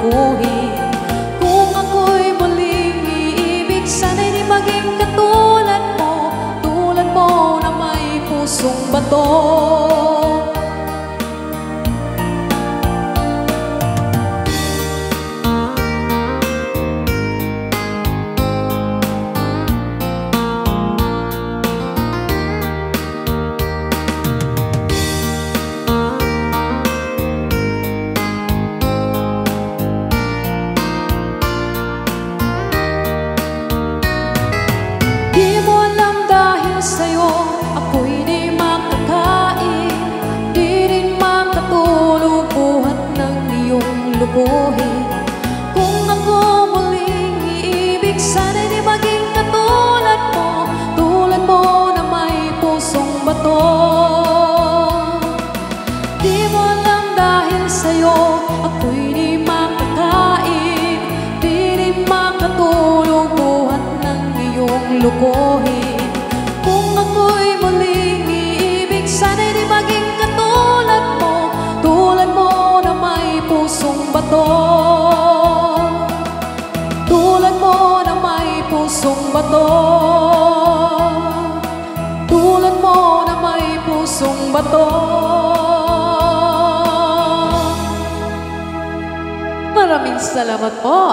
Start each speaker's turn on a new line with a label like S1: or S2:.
S1: lulukuhin. Kung ako'y muling iibig, sana'y di maging katulad mo na may pusong bato. Sa'yo, ako'y di makakain, di rin makatulog buhat ng iyong lubuhin. Kung ako muling iibig, sana'y di maging katulad mo na may pusong bato. Di mo alam dahil sa'yo, ako'y di makakain, di rin makatulog buhat ng iyong lubuhin. Kung ako'y muling iibig, sana'y di maging katulad mo na may pusong bato. Tulad mo na may pusong bato. Tulad mo na may pusong bato. Maraming salamat po.